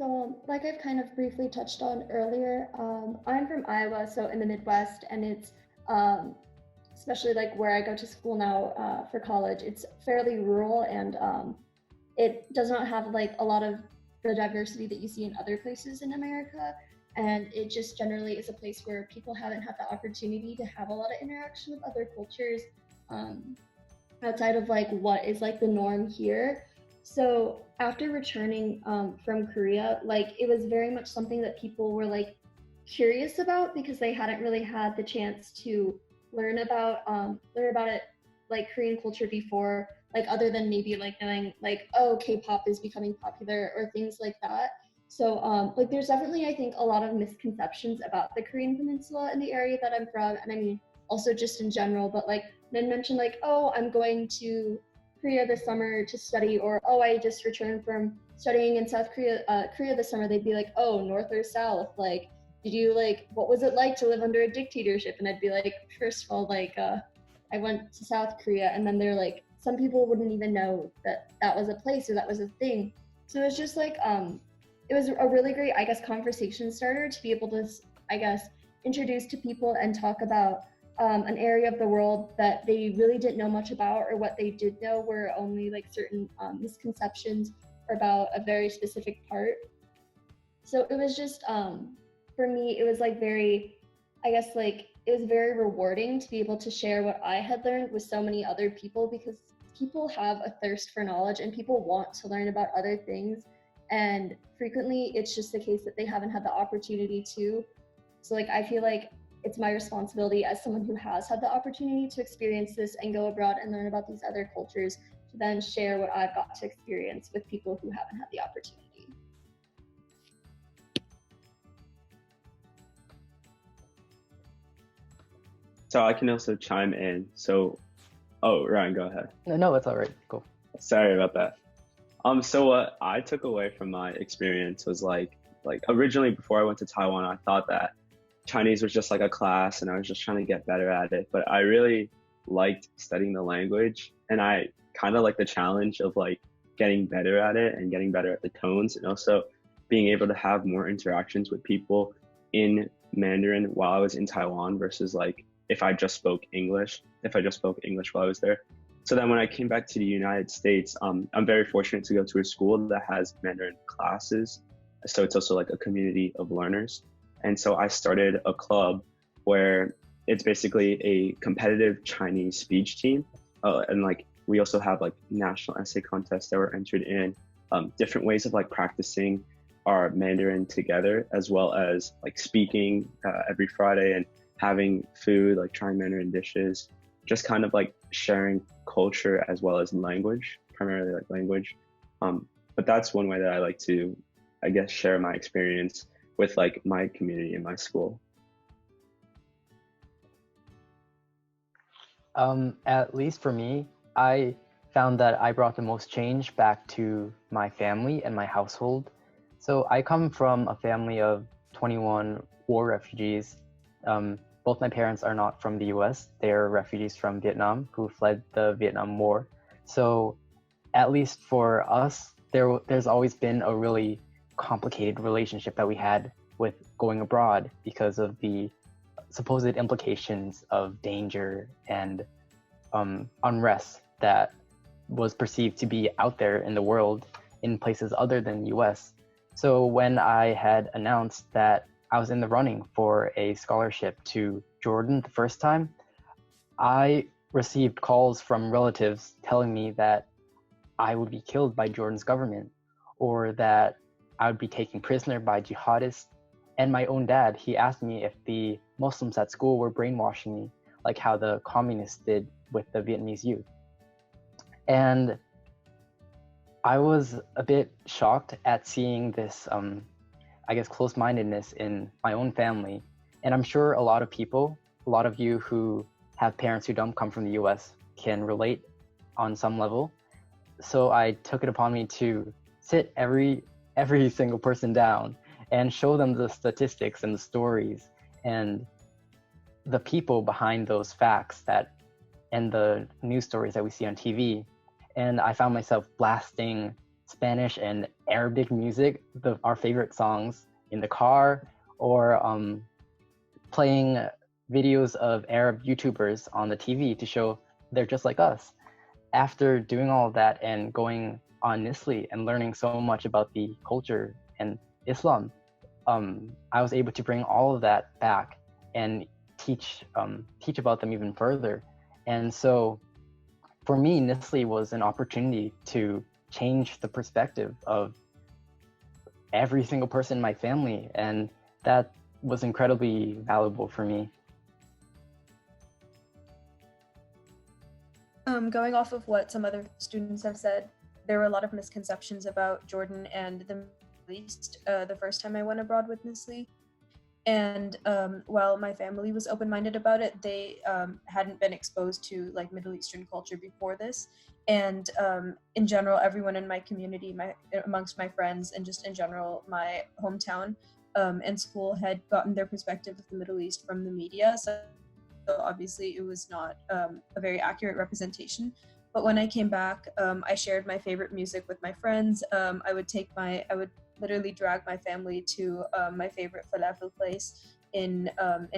Like I've kind of briefly touched on earlier, I'm from Iowa, so in the Midwest, and it's um, especially like where I go to school now for college. It's fairly rural, and it does not have like a lot of the diversity that you see in other places in America. And it just generally is a place where people haven't had the opportunity to have a lot of interaction with other cultures. Um, Outside of like what is like the norm here. So after returning from Korea, like it was very much something that people were like curious about because they hadn't really had the chance to learn about it like Korean culture before, like other than maybe like knowing like, oh, K-pop is becoming popular or things like that. So like there's definitely I think a lot of misconceptions about the Korean Peninsula in the area that I'm from, and I mean also just in general, but like then mention like, oh, I'm going to Korea this summer to study, or oh, I just returned from studying in South Korea, Korea this summer. They'd be like, oh, North or South? Like, did you like, what was it like to live under a dictatorship? And I'd be like, first of all, like, I went to South Korea, and then they're like, some people wouldn't even know that that was a place or that was a thing. So it's just like, it was a really great, I guess, conversation starter to be able to, I guess, introduce to people and talk about an area of the world that they really didn't know much about, or what they did know were only like certain misconceptions about a very specific part. So it was just, for me, it was like very, I guess, like it was very rewarding to be able to share what I had learned with so many other people, because people have a thirst for knowledge and people want to learn about other things. And frequently it's just the case that they haven't had the opportunity to. So like I feel like it's my responsibility as someone who has had the opportunity to experience this and go abroad and learn about these other cultures to then share what I've got to experience with people who haven't had the opportunity. So I can also chime in. So, oh, Ryan, go ahead. No, it's all right. Cool. Sorry about that. So what I took away from my experience was like originally before I went to Taiwan, I thought that Chinese was just like a class and I was just trying to get better at it. But I really liked studying the language, and I kind of like the challenge of like getting better at it and getting better at the tones, and also being able to have more interactions with people in Mandarin while I was in Taiwan versus like if I just spoke English while I was there. So then when I came back to the United States, I'm very fortunate to go to a school that has Mandarin classes. So it's also like a community of learners. And so I started a club where it's basically a competitive Chinese speech team. And like we also have like national essay contests that were entered in, different ways of like practicing our Mandarin together, as well as like speaking every Friday and having food, like trying Mandarin dishes, just kind of like sharing culture as well as language, primarily like language. But that's one way that I like to, I guess, share my experience with like my community in my school. At least for me, I found that I brought the most change back to my family and my household. So I come from a family of 21 war refugees. Both my parents are not from the US. They're refugees from Vietnam who fled the Vietnam War. So at least for us, there's always been a really complicated relationship that we had with going abroad because of the supposed implications of danger and unrest that was perceived to be out there in the world in places other than US. So when I had announced that I was in the running for a scholarship to Jordan the first time, I received calls from relatives telling me that I would be killed by Jordan's government, or that I would be taken prisoner by jihadists. And my own dad, he asked me if the Muslims at school were brainwashing me, like how the communists did with the Vietnamese youth. And I was a bit shocked at seeing this, I guess, close-mindedness in my own family. And I'm sure a lot of people, a lot of you who have parents who don't come from the US can relate on some level. So I took it upon me to sit every single person down and show them the statistics and the stories and the people behind those facts and the news stories that we see on TV. And I found myself blasting Spanish and Arabic music, our favorite songs in the car, or playing videos of Arab YouTubers on the TV to show they're just like us. After doing all of that and going on NSLI and learning so much about the culture and Islam, I was able to bring all of that back and teach about them even further. And so for me, NSLI was an opportunity to change the perspective of every single person in my family, and that was incredibly valuable for me. Going off of what some other students have said, there were a lot of misconceptions about Jordan and the Middle East the first time I went abroad with NSLI. And while my family was open-minded about it, they hadn't been exposed to like Middle Eastern culture before this. And in general, everyone in my community, amongst my friends, and just in general, my hometown and school had gotten their perspective of the Middle East from the media. So obviously it was not a very accurate representation. But when I came back, I shared my favorite music with my friends. I would literally drag my family to my favorite falafel place in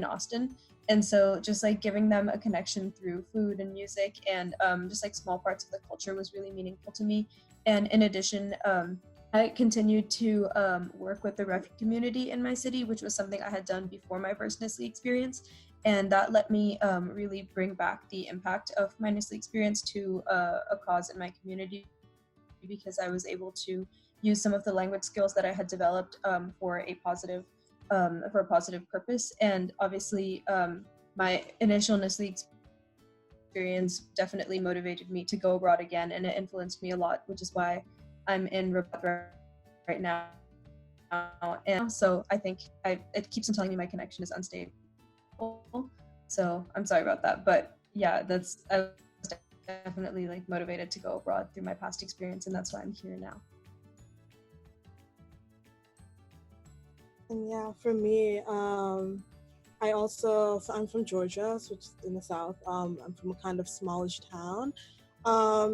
Austin. And so just like giving them a connection through food and music and just like small parts of the culture was really meaningful to me. And in addition, I continued to work with the refugee community in my city, which was something I had done before my first NSLI experience. And that let me really bring back the impact of my NSLI experience to a cause in my community, because I was able to use some of the language skills that I had developed for a positive purpose. And obviously, my initial NSLI experience definitely motivated me to go abroad again, and it influenced me a lot, which is why I'm in Rabat right now. And so I think it keeps on telling me my connection is unstable. So I'm sorry about that, but yeah, I was definitely like motivated to go abroad through my past experience, and that's why I'm here now. And yeah, for me, I'm from Georgia, which is in the South. I'm from a kind of smallish town.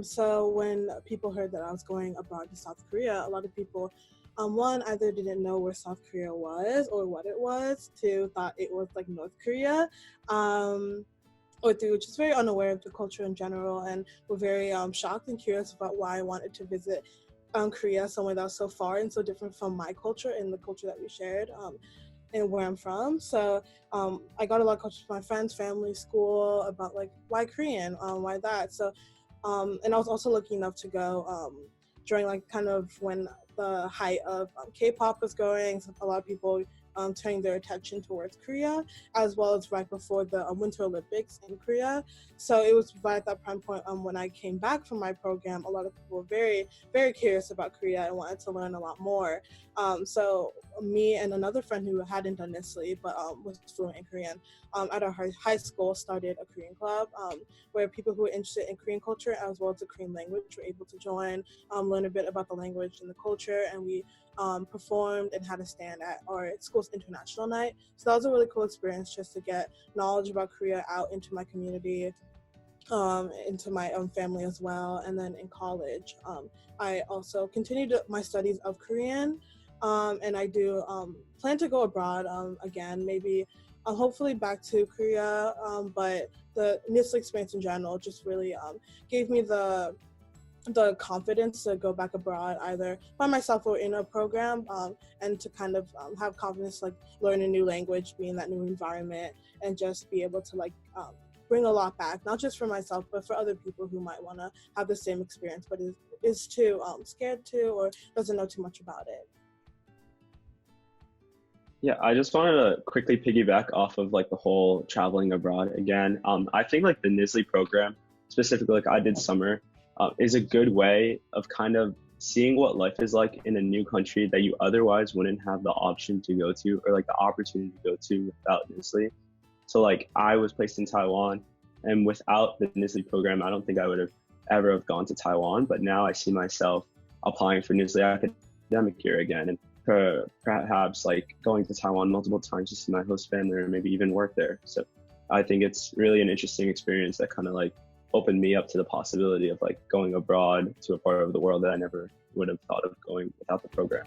So when people heard that I was going abroad to South Korea, a lot of people, one, either didn't know where South Korea was or what it was, two, thought it was like North Korea, or three, were just very unaware of the culture in general, and were very shocked and curious about why I wanted to visit Korea, somewhere that was so far and so different from my culture and the culture that we shared and where I'm from. So I got a lot of questions from my friends, family, school about like, why Korean, why that? So and I was also lucky enough to go during like kind of when the height of K-pop was going. So a lot of people turning their attention towards Korea, as well as right before the Winter Olympics in Korea. So it was right at that prime point when I came back from my program, a lot of people were very, very curious about Korea and wanted to learn a lot more. So me and another friend who hadn't done NSLI but was fluent in Korean at our high school started a Korean club where people who were interested in Korean culture as well as the Korean language were able to join, learn a bit about the language and the culture, and we performed and had a stand at our school's international night. So that was a really cool experience just to get knowledge about Korea out into my community, into my family as well. And then in college, I also continued my studies of Korean, and I do plan to go abroad again, maybe hopefully back to Korea, but the NSLI experience in general just really gave me the confidence to go back abroad, either by myself or in a program, and to kind of have confidence, like learn a new language, be in that new environment, and just be able to like bring a lot back, not just for myself, but for other people who might want to have the same experience, but is too scared to or doesn't know too much about it. Yeah, I just wanted to quickly piggyback off of like the whole traveling abroad again. I think like the NSLI program, specifically like I did summer, is a good way of kind of seeing what life is like in a new country that you otherwise wouldn't have the option to go to or like the opportunity to go to without NSLI. So like I was placed in Taiwan, and without the NSLI program, I don't think I would have ever gone to Taiwan. But now I see myself applying for NSLI academic year again, and perhaps like going to Taiwan multiple times to see my host family or maybe even work there. So I think it's really an interesting experience that kind of like opened me up to the possibility of like going abroad to a part of the world that I never would have thought of going without the program.